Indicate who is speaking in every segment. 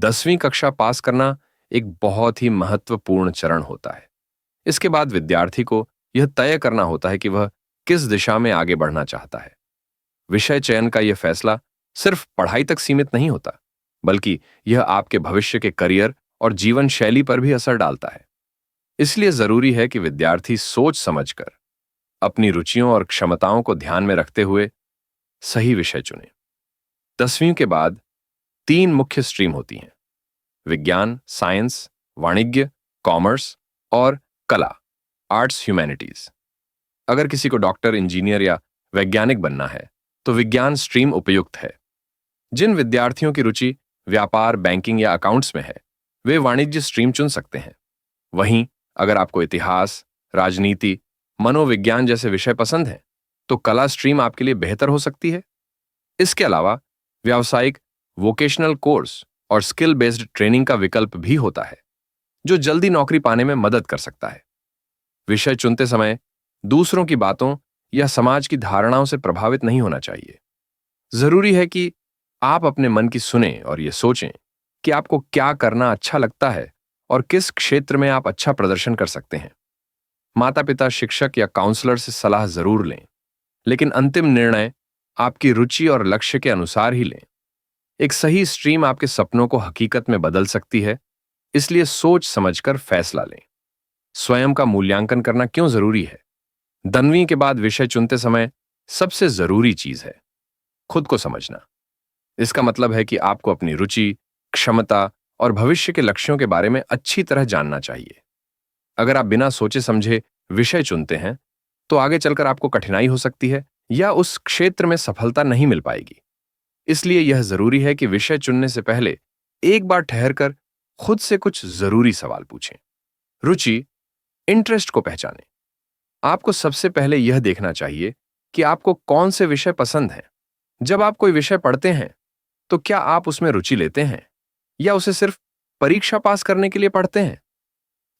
Speaker 1: 10वीं कक्षा पास करना एक बहुत ही महत्वपूर्ण चरण होता है। इसके बाद विद्यार्थी को यह तय करना होता है कि वह किस दिशा में आगे बढ़ना चाहता है। विषय चयन का यह फैसला सिर्फ पढ़ाई तक सीमित नहीं होता, बल्कि यह आपके भविष्य के करियर और जीवन शैली पर भी असर डालता है। इसलिए जरूरी है कि विद्यार्थी सोच समझकर अपनी रुचियों और क्षमताओं को ध्यान में रखते हुए सही विषय चुने। 10वीं के बाद 3 मुख्य स्ट्रीम होती हैं: विज्ञान, साइंस, वाणिज्य, कॉमर्स और कला, आर्ट्स ह्यूमैनिटीज। अगर किसी को डॉक्टर, इंजीनियर या वैज्ञानिक बनना है तो विज्ञान स्ट्रीम उपयुक्त है। जिन विद्यार्थियों की रुचि व्यापार, बैंकिंग या अकाउंट्स में है, वे वाणिज्य स्ट्रीम चुन सकते हैं। वहीं अगर आपको इतिहास, राजनीति, मनोविज्ञान जैसे विषय पसंद हैं, तो कला स्ट्रीम आपके लिए बेहतर हो सकती है। इसके अलावा व्यावसायिक, वोकेशनल कोर्स और स्किल बेस्ड ट्रेनिंग का विकल्प भी होता है, जो जल्दी नौकरी पाने में मदद कर सकता है। विषय चुनते समय दूसरों की बातों या समाज की धारणाओं से प्रभावित नहीं होना चाहिए। जरूरी है कि आप अपने मन की सुने और ये सोचें कि आपको क्या करना अच्छा लगता है और किस क्षेत्र में आप अच्छा प्रदर्शन कर सकते हैं। माता-पिता, शिक्षक या काउंसलर से सलाह जरूर लें, लेकिन अंतिम निर्णय आपकी रुचि और लक्ष्य के अनुसार ही लें। एक सही स्ट्रीम आपके सपनों को हकीकत में बदल सकती है, इसलिए सोच समझकर फैसला लें। स्वयं का मूल्यांकन करना क्यों जरूरी है? 10वीं के बाद विषय चुनते समय सबसे जरूरी चीज है खुद को समझना। इसका मतलब है कि आपको अपनी रुचि, क्षमता और भविष्य के लक्ष्यों के बारे में अच्छी तरह जानना चाहिए। अगर आप बिना सोचे समझे विषय चुनते हैं, तो आगे चलकर आपको कठिनाई हो सकती है या उस क्षेत्र में सफलता नहीं मिल पाएगी। इसलिए यह जरूरी है कि विषय चुनने से पहले एक बार ठहरकर खुद से कुछ जरूरी सवाल पूछें। रुचि, इंटरेस्ट को पहचानें। आपको सबसे पहले यह देखना चाहिए कि आपको कौन से विषय पसंद हैं। जब आप कोई विषय पढ़ते हैं, तो क्या आप उसमें रुचि लेते हैं या उसे सिर्फ परीक्षा पास करने के लिए पढ़ते हैं?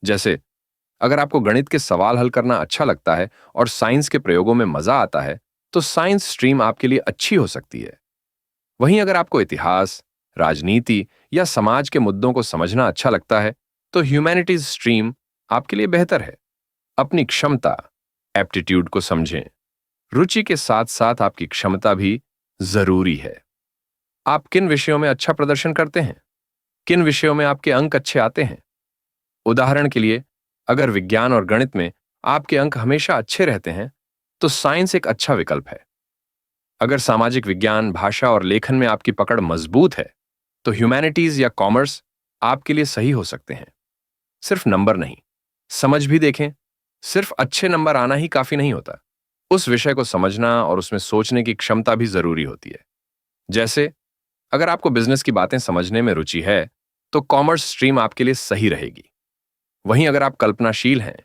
Speaker 1: जैसे अगर आपको गणित के सवाल हल करना अच्छा लगता है और साइंस के प्रयोगों में मजा आता है, तो साइंस स्ट्रीम आपके लिए अच्छी हो सकती है। वहीं अगर आपको इतिहास, राजनीति या समाज के मुद्दों को समझना अच्छा लगता है, तो ह्यूमैनिटीज स्ट्रीम आपके लिए बेहतर है। अपनी क्षमता, एप्टीट्यूड को समझें। रुचि के साथ साथ आपकी क्षमता भी जरूरी है। आप किन विषयों में अच्छा प्रदर्शन करते हैं? किन विषयों में आपके अंक अच्छे आते हैं? उदाहरण के लिए, अगर विज्ञान और गणित में आपके अंक हमेशा अच्छे रहते हैं, तो साइंस एक अच्छा विकल्प है। अगर सामाजिक विज्ञान, भाषा और लेखन में आपकी पकड़ मजबूत है, तो ह्यूमैनिटीज या कॉमर्स आपके लिए सही हो सकते हैं। सिर्फ नंबर नहीं, समझ भी देखें। सिर्फ अच्छे नंबर आना ही काफी नहीं होता। उस विषय को समझना और उसमें सोचने की क्षमता भी जरूरी होती है। जैसे अगर आपको बिजनेस की बातें समझने में रुचि है, तो कॉमर्स स्ट्रीम आपके लिए सही रहेगी। वहीं अगर आप कल्पनाशील हैं,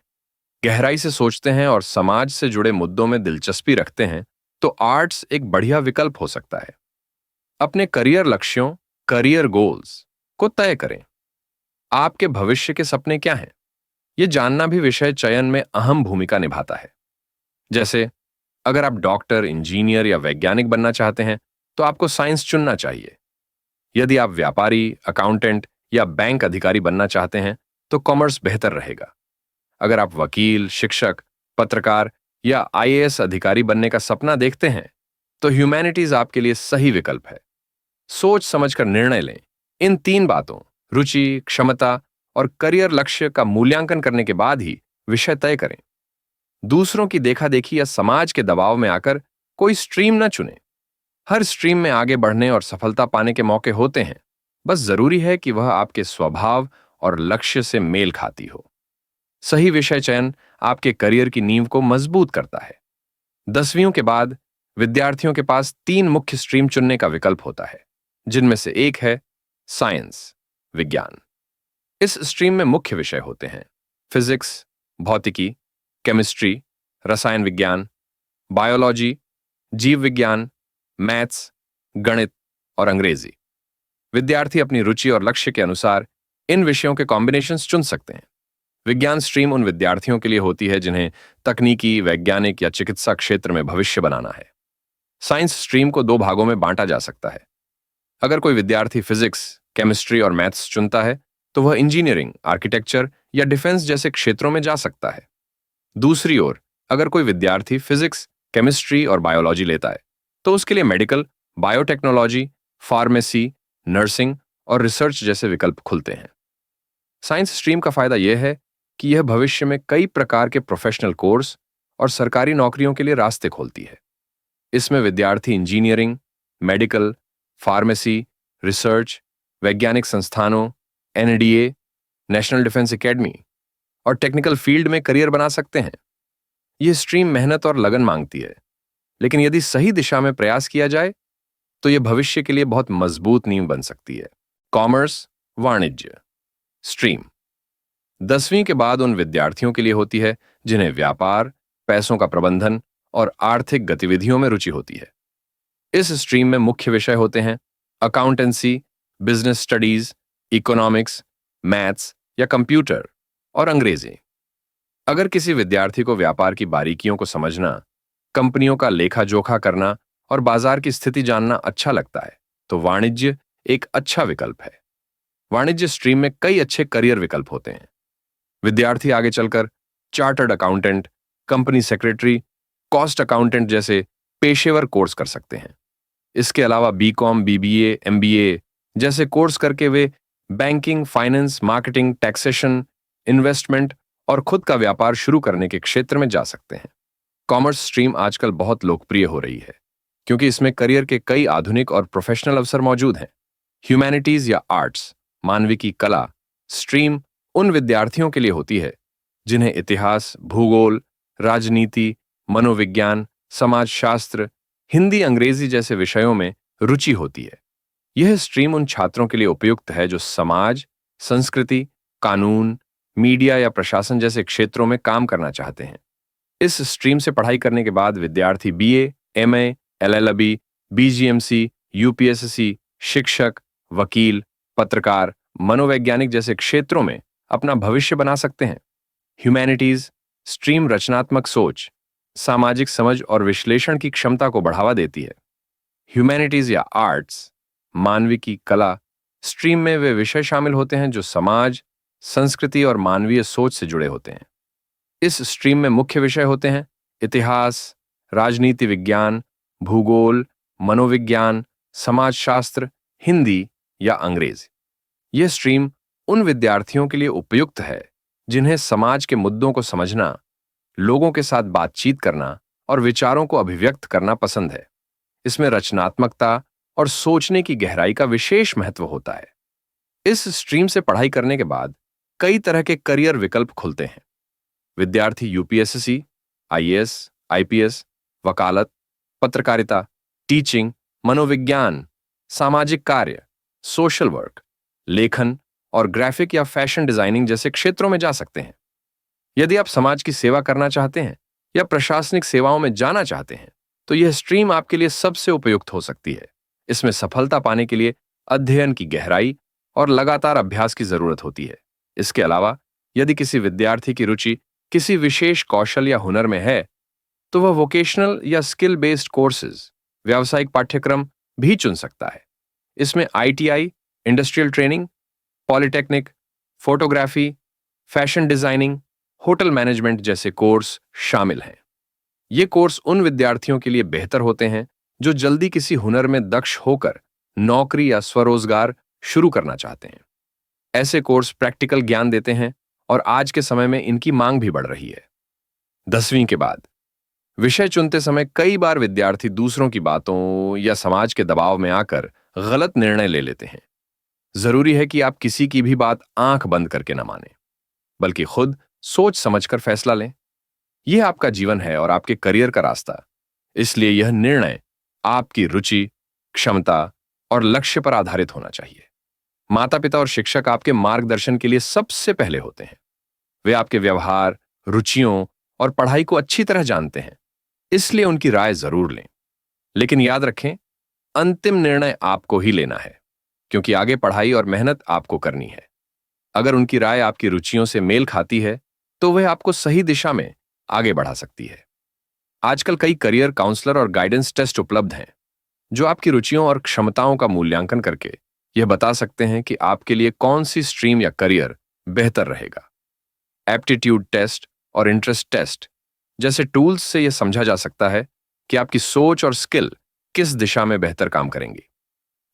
Speaker 1: गहराई से सोचते हैं और समाज से जुड़े मुद्दों में दिलचस्पी रखते हैं, तो आर्ट्स एक बढ़िया विकल्प हो सकता है। अपने करियर लक्ष्यों, करियर गोल्स को तय करें। आपके भविष्य के सपने क्या हैं? यह जानना भी विषय चयन में अहम भूमिका निभाता है। जैसे अगर आप डॉक्टर, इंजीनियर या वैज्ञानिक बनना चाहते हैं, तो आपको साइंस चुनना चाहिए। यदि आप व्यापारी, अकाउंटेंट या बैंक अधिकारी बनना चाहते हैं, तो कॉमर्स बेहतर रहेगा। अगर आप वकील, शिक्षक, पत्रकार या आईएएस अधिकारी बनने का सपना देखते हैं, तो ह्यूमैनिटीज आपके लिए सही विकल्प है। सोच समझकर निर्णय लें। इन 3 बातों, रुचि, क्षमता और करियर लक्ष्य का मूल्यांकन करने के बाद ही विषय तय करें। दूसरों की देखा-देखी या समाज के दबाव में आकर कोई स्ट्रीम न चुनें। हर स्ट्रीम में आगे बढ़ने और सफलता पाने के मौके होते हैं। बस जरूरी है कि वह आपके स्वभाव और लक्ष्य से मेल खाती हो। सही विषय चयन आपके करियर की नींव को मजबूत करता है। 10वीं के बाद विद्यार्थियों के पास 3 मुख्य स्ट्रीम चुनने का विकल्प होता है, जिनमें से एक है साइंस, विज्ञान। इस स्ट्रीम में मुख्य विषय होते हैं फिजिक्स, भौतिकी, केमिस्ट्री, रसायन विज्ञान, बायोलॉजी, जीव विज्ञान, मैथ्स, गणित और अंग्रेजी। विद्यार्थी अपनी रुचि और लक्ष्य के अनुसार इन विषयों के कॉम्बिनेशंस चुन सकते हैं। विज्ञान स्ट्रीम उन विद्यार्थियों के लिए होती है जिन्हें तकनीकी, वैज्ञानिक या चिकित्सा क्षेत्र में भविष्य बनाना है। साइंस स्ट्रीम को 2 भागों में बांटा जा सकता है। अगर कोई विद्यार्थी फिजिक्स, केमिस्ट्री और मैथ्स चुनता है तो वह इंजीनियरिंग, आर्किटेक्चर या डिफेंस जैसे क्षेत्रों में जा सकता है। दूसरी ओर, अगर कोई विद्यार्थी फिजिक्स, केमिस्ट्री और बायोलॉजी लेता है तो उसके लिए मेडिकल, बायोटेक्नोलॉजी, फार्मेसी, नर्सिंग और रिसर्च जैसे विकल्प खुलते हैं। साइंस स्ट्रीम का फायदा यह है कि यह भविष्य में कई प्रकार के प्रोफेशनल कोर्स और सरकारी नौकरियों के लिए रास्ते खोलती है। इसमें विद्यार्थी इंजीनियरिंग, मेडिकल, फार्मेसी, रिसर्च, वैज्ञानिक संस्थानों, एनडीए, नेशनल डिफेंस एकेडमी और टेक्निकल फील्ड में करियर बना सकते हैं। यह स्ट्रीम मेहनत और लगन मांगती है, लेकिन यदि सही दिशा में प्रयास किया जाए तो यह भविष्य के लिए बहुत मजबूत नींव बन सकती है। कॉमर्स, वाणिज्य स्ट्रीम 10वीं के बाद उन विद्यार्थियों के लिए होती है जिन्हें व्यापार, पैसों का प्रबंधन और आर्थिक गतिविधियों में रुचि होती है। इस स्ट्रीम में मुख्य विषय होते हैं accountancy, business studies, economics, maths या कंप्यूटर और अंग्रेजी। अगर किसी विद्यार्थी को व्यापार की बारीकियों को समझना, कंपनियों का लेखा जोखा करना और बाजार की स्थिति जानना अच्छा लगता है तो वाणिज्य एक अच्छा विकल्प है। वाणिज्य स्ट्रीम में कई अच्छे करियर विकल्प होते हैं। विद्यार्थी आगे चलकर chartered accountant, company secretary, cost accountant जैसे पेशेवर कोर्स कर सकते हैं। इसके अलावा बीकॉम, बीबीए, एमबीए जैसे कोर्स करके वे banking, finance, marketing, taxation, investment और खुद का व्यापार शुरू करने के क्षेत्र में जा सकते हैं। कॉमर्स स्ट्रीम आजकल बहुत लोकप्रिय हो रही है क्योंकि इसमें करियर के कई आधुनिक और प्रोफेशनल अवसर मौजूद हैं। ह्यूमैनिटीज या आर्ट्स, मानविकी, कला स्ट्रीम उन विद्यार्थियों के लिए होती है जिन्हें इतिहास, भूगोल, राजनीति, मनोविज्ञान, समाजशास्त्र, हिंदी, अंग्रेजी जैसे विषयों में रुचि होती है। यह स्ट्रीम उन छात्रों के लिए उपयुक्त है जो समाज, संस्कृति, कानून, मीडिया या प्रशासन जैसे क्षेत्रों में काम करना चाहते हैं। इस स्ट्रीम से पढ़ाई करने के बाद विद्यार्थी BA, MA, LLB, BGMC, UPSC, शिक्षक, वकील, पत्रकार, मनोवैज्ञानिक जैसे क्षेत्रों में अपना भविष्य बना सकते हैं। ह्यूमैनिटीज स्ट्रीम रचनात्मक सोच, सामाजिक समझ और विश्लेषण की क्षमता को बढ़ावा देती है। ह्यूमैनिटीज या आर्ट्स, मानविकी, कला स्ट्रीम में वे विषय शामिल होते हैं जो समाज, संस्कृति और मानवीय सोच से जुड़े होते हैं। इस स्ट्रीम में मुख्य विषय होते हैं इतिहास, राजनीति विज्ञान, भूगोल, मनोविज्ञान, समाजशास्त्र, हिंदी या अंग्रेजी। यह स्ट्रीम उन विद्यार्थियों के लिए उपयुक्त है जिन्हें समाज के मुद्दों को समझना, लोगों के साथ बातचीत करना और विचारों को अभिव्यक्त करना पसंद है। इसमें रचनात्मकता और सोचने की गहराई का विशेष महत्व होता है। इस स्ट्रीम से पढ़ाई करने के बाद कई तरह के करियर विकल्प खुलते हैं। विद्यार्थी यूपीएससी, आईएएस, आईपीएस, वकालत, पत्रकारिता, टीचिंग, मनोविज्ञान, सामाजिक कार्य, सोशल वर्क, लेखन और ग्राफिक या फैशन डिजाइनिंग जैसे क्षेत्रों में जा सकते हैं। यदि आप समाज की सेवा करना चाहते हैं या प्रशासनिक सेवाओं में जाना चाहते हैं तो यह स्ट्रीम आपके लिए सबसे उपयुक्त हो सकती है। इसमें सफलता पाने के लिए अध्ययन की गहराई और लगातार अभ्यास की जरूरत होती है। इसके अलावा यदि किसी विद्यार्थी की रुचि किसी विशेष कौशल या हुनर में है तो वह वोकेशनल या स्किल बेस्ड कोर्सेज, व्यावसायिक पाठ्यक्रम भी चुन सकता है। इसमें ITI, industrial training, polytechnic, photography, fashion designing, hotel management जैसे कोर्स शामिल हैं। ये कोर्स उन विद्यार्थियों के लिए बेहतर होते हैं जो जल्दी किसी हुनर में दक्ष होकर नौकरी या स्वरोजगार शुरू करना चाहते हैं। ऐसे कोर्स प्रैक्टिकल ज्ञान देते हैं और आज के समय में इनकी मांग भी बढ़ रही है। 10वीं के बाद विषय चुनते समय कई बार विद्यार्थी दूसरों की बातों या समाज के दबाव में आकर गलत निर्णय ले लेते हैं। जरूरी है कि आप किसी की भी बात आंख बंद करके न मानें, बल्कि खुद सोच समझकर फैसला लें। यह आपका जीवन है और आपके करियर का रास्ता, इसलिए यह निर्णय आपकी रुचि, क्षमता और लक्ष्य पर आधारित होना चाहिए। माता पिता और शिक्षक आपके मार्गदर्शन के लिए सबसे पहले होते हैं। वे आपके व्यवहार, रुचियों और पढ़ाई को अच्छी तरह जानते हैं, इसलिए उनकी राय जरूर लें। लेकिन याद रखें, अंतिम निर्णय आपको ही लेना है, क्योंकि आगे पढ़ाई और मेहनत आपको करनी है। अगर उनकी राय आपकी रुचियों से मेल खाती है तो वह आपको सही दिशा में आगे बढ़ा सकती है। आजकल कई करियर काउंसलर और गाइडेंस टेस्ट उपलब्ध हैं जो आपकी रुचियों और क्षमताओं का मूल्यांकन करके यह बता सकते हैं कि आपके लिए कौन सी स्ट्रीम या करियर बेहतर रहेगा। एप्टीट्यूड टेस्ट और इंटरेस्ट टेस्ट जैसे टूल्स से यह समझा जा सकता है कि आपकी सोच और स्किल किस दिशा में बेहतर काम करेंगी।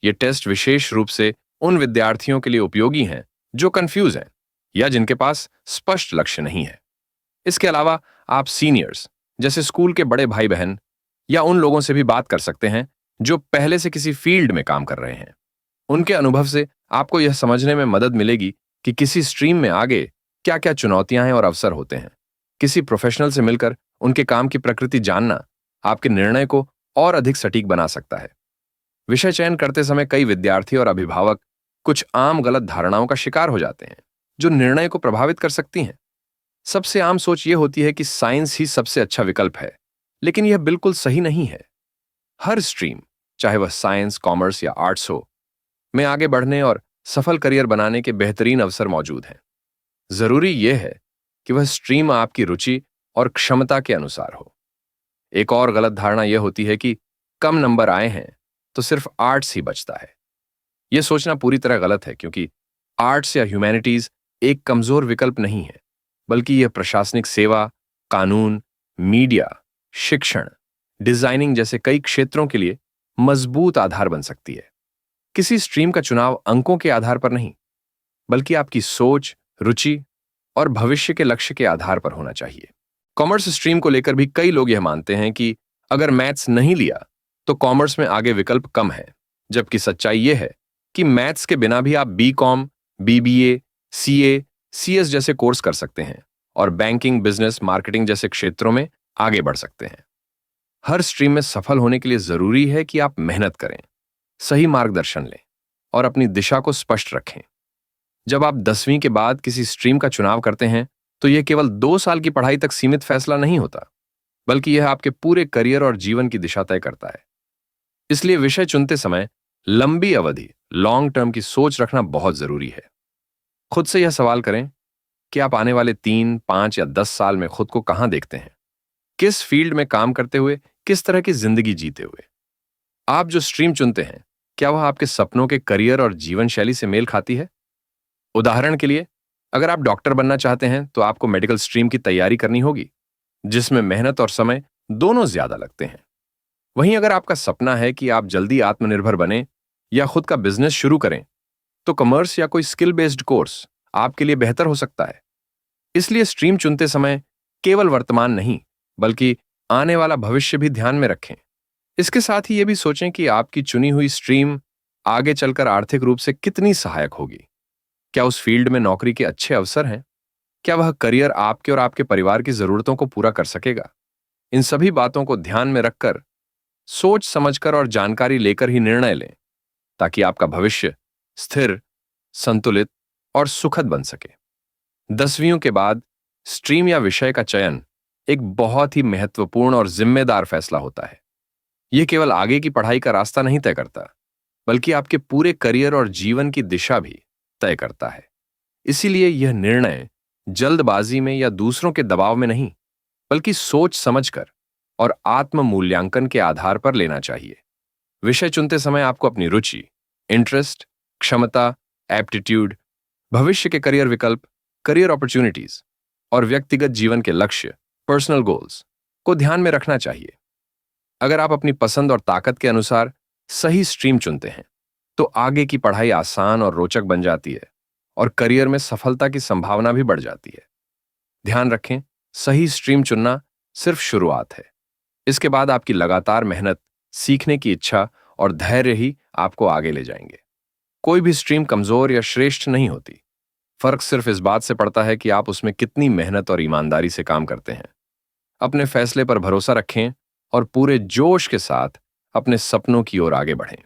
Speaker 1: ये टेस्ट विशेष रूप से उन विद्यार्थियों के लिए उपयोगी हैं जो कंफ्यूज हैं या जिनके पास स्पष्ट लक्ष्य नहीं है। इसके अलावा आप सीनियर्स जैसे स्कूल के बड़े भाई बहन या उन लोगों से भी बात कर सकते हैं जो पहले से किसी फील्ड में काम कर रहे हैं। उनके अनुभव से आपको यह समझने में मदद मिलेगी कि किसी स्ट्रीम में आगे क्या क्या चुनौतियां हैं और अवसर होते हैं। किसी प्रोफेशनल से मिलकर उनके काम की प्रकृति जानना आपके निर्णय को और अधिक सटीक बना सकता है। विषय चयन करते समय कई विद्यार्थी और अभिभावक कुछ आम गलत धारणाओं का शिकार हो जाते हैं जो निर्णय को प्रभावित कर सकती हैं। सबसे आम सोच यह होती है कि साइंस ही सबसे अच्छा विकल्प है, लेकिन यह बिल्कुल सही नहीं है। हर स्ट्रीम, चाहे वह साइंस, कॉमर्स या आर्ट्स हो, में आगे बढ़ने और सफल करियर बनाने के बेहतरीन अवसर मौजूद हैं। जरूरी यह है कि वह स्ट्रीम आपकी रुचि और क्षमता के अनुसार हो। एक और गलत धारणा यह होती है कि कम नंबर आए हैं तो सिर्फ आर्ट्स ही बचता है। यह सोचना पूरी तरह गलत है, क्योंकि आर्ट्स या ह्यूमैनिटीज एक कमजोर विकल्प नहीं है, बल्कि यह प्रशासनिक सेवा, कानून, मीडिया, शिक्षण, डिजाइनिंग जैसे कई क्षेत्रों के लिए मजबूत आधार बन सकती है। किसी स्ट्रीम का चुनाव अंकों के आधार पर नहीं, बल्कि आपकी सोच, रुचि और भविष्य के लक्ष्य के आधार पर होना चाहिए। कॉमर्स स्ट्रीम को लेकर भी कई लोग यह मानते हैं कि अगर मैथ्स नहीं लिया तो कॉमर्स में आगे विकल्प कम है, जबकि सच्चाई यह है कि मैथ्स के बिना भी आप बीकॉम, बीबीए, सीए, सीएस जैसे कोर्स कर सकते हैं और बैंकिंग, बिजनेस, मार्केटिंग जैसे क्षेत्रों में आगे बढ़ सकते हैं। हर स्ट्रीम में सफल होने के लिए जरूरी है कि आप मेहनत करें, सही मार्गदर्शन लें और अपनी दिशा को स्पष्ट रखें। जब आप 10वीं के बाद किसी स्ट्रीम का चुनाव करते हैं तो यह केवल 2 साल की पढ़ाई तक सीमित फैसला नहीं होता, बल्कि यह आपके पूरे करियर और जीवन की दिशा तय करता है। इसलिए विषय चुनते समय लंबी अवधि, लॉन्ग टर्म की सोच रखना बहुत जरूरी है। खुद से यह सवाल करें कि आप आने वाले 3, 5 या 10 साल में खुद को कहां देखते हैं, किस फील्ड में काम करते हुए, किस तरह की जिंदगी जीते हुए। आप जो स्ट्रीम चुनते हैं, क्या वह आपके सपनों के करियर और जीवन शैली से मेल खाती है? उदाहरण के लिए, अगर आप डॉक्टर बनना चाहते हैं तो आपको मेडिकल स्ट्रीम की तैयारी करनी होगी, जिसमें मेहनत और समय दोनों ज्यादा लगते हैं। वहीं अगर आपका सपना है कि आप जल्दी आत्मनिर्भर बने या खुद का बिजनेस शुरू करें, तो कॉमर्स या कोई स्किल बेस्ड कोर्स आपके लिए बेहतर हो सकता है। इसलिए स्ट्रीम चुनते समय केवल वर्तमान नहीं, बल्कि आने वाला भविष्य भी ध्यान में रखें। इसके साथ ही यह भी सोचें कि आपकी चुनी हुई स्ट्रीम आगे चलकर आर्थिक रूप से कितनी सहायक होगी। क्या उस फील्ड में नौकरी के अच्छे अवसर हैं? क्या वह करियर आपके और आपके परिवार की जरूरतों को पूरा कर सकेगा? इन सभी बातों को ध्यान में रखकर, सोच समझकर और जानकारी लेकर ही निर्णय लें, ताकि आपका भविष्य स्थिर, संतुलित और सुखद बन सके। 10वीं के बाद स्ट्रीम या विषय का चयन एक बहुत ही महत्वपूर्ण और जिम्मेदार फैसला होता है। यह केवल आगे की पढ़ाई का रास्ता नहीं तय करता, बल्कि आपके पूरे करियर और जीवन की दिशा भी तय करता है। इसीलिए यह निर्णय जल्दबाजी में या दूसरों के दबाव में नहीं, बल्कि सोच समझकर और आत्म मूल्यांकन के आधार पर लेना चाहिए। विषय चुनते समय आपको अपनी रुचि, इंटरेस्ट, क्षमता, एप्टीट्यूड, भविष्य के करियर विकल्प, करियर अपॉर्चुनिटीज और व्यक्तिगत जीवन के लक्ष्य, पर्सनल गोल्स को ध्यान में रखना चाहिए। अगर आप अपनी पसंद और ताकत के अनुसार सही स्ट्रीम चुनते हैं, तो आगे की पढ़ाई आसान और रोचक बन जाती है और करियर में सफलता की संभावना भी बढ़ जाती है। ध्यान रखें, सही स्ट्रीम चुनना सिर्फ शुरुआत है। इसके बाद आपकी लगातार मेहनत, सीखने की इच्छा और धैर्य ही आपको आगे ले जाएंगे। कोई भी स्ट्रीम कमजोर या श्रेष्ठ नहीं होती। फर्क सिर्फ इस बात से पड़ता है कि आप उसमें कितनी मेहनत और ईमानदारी से काम करते हैं। अपने फैसले पर भरोसा रखें और पूरे जोश के साथ अपने सपनों की ओर आगे बढ़ें।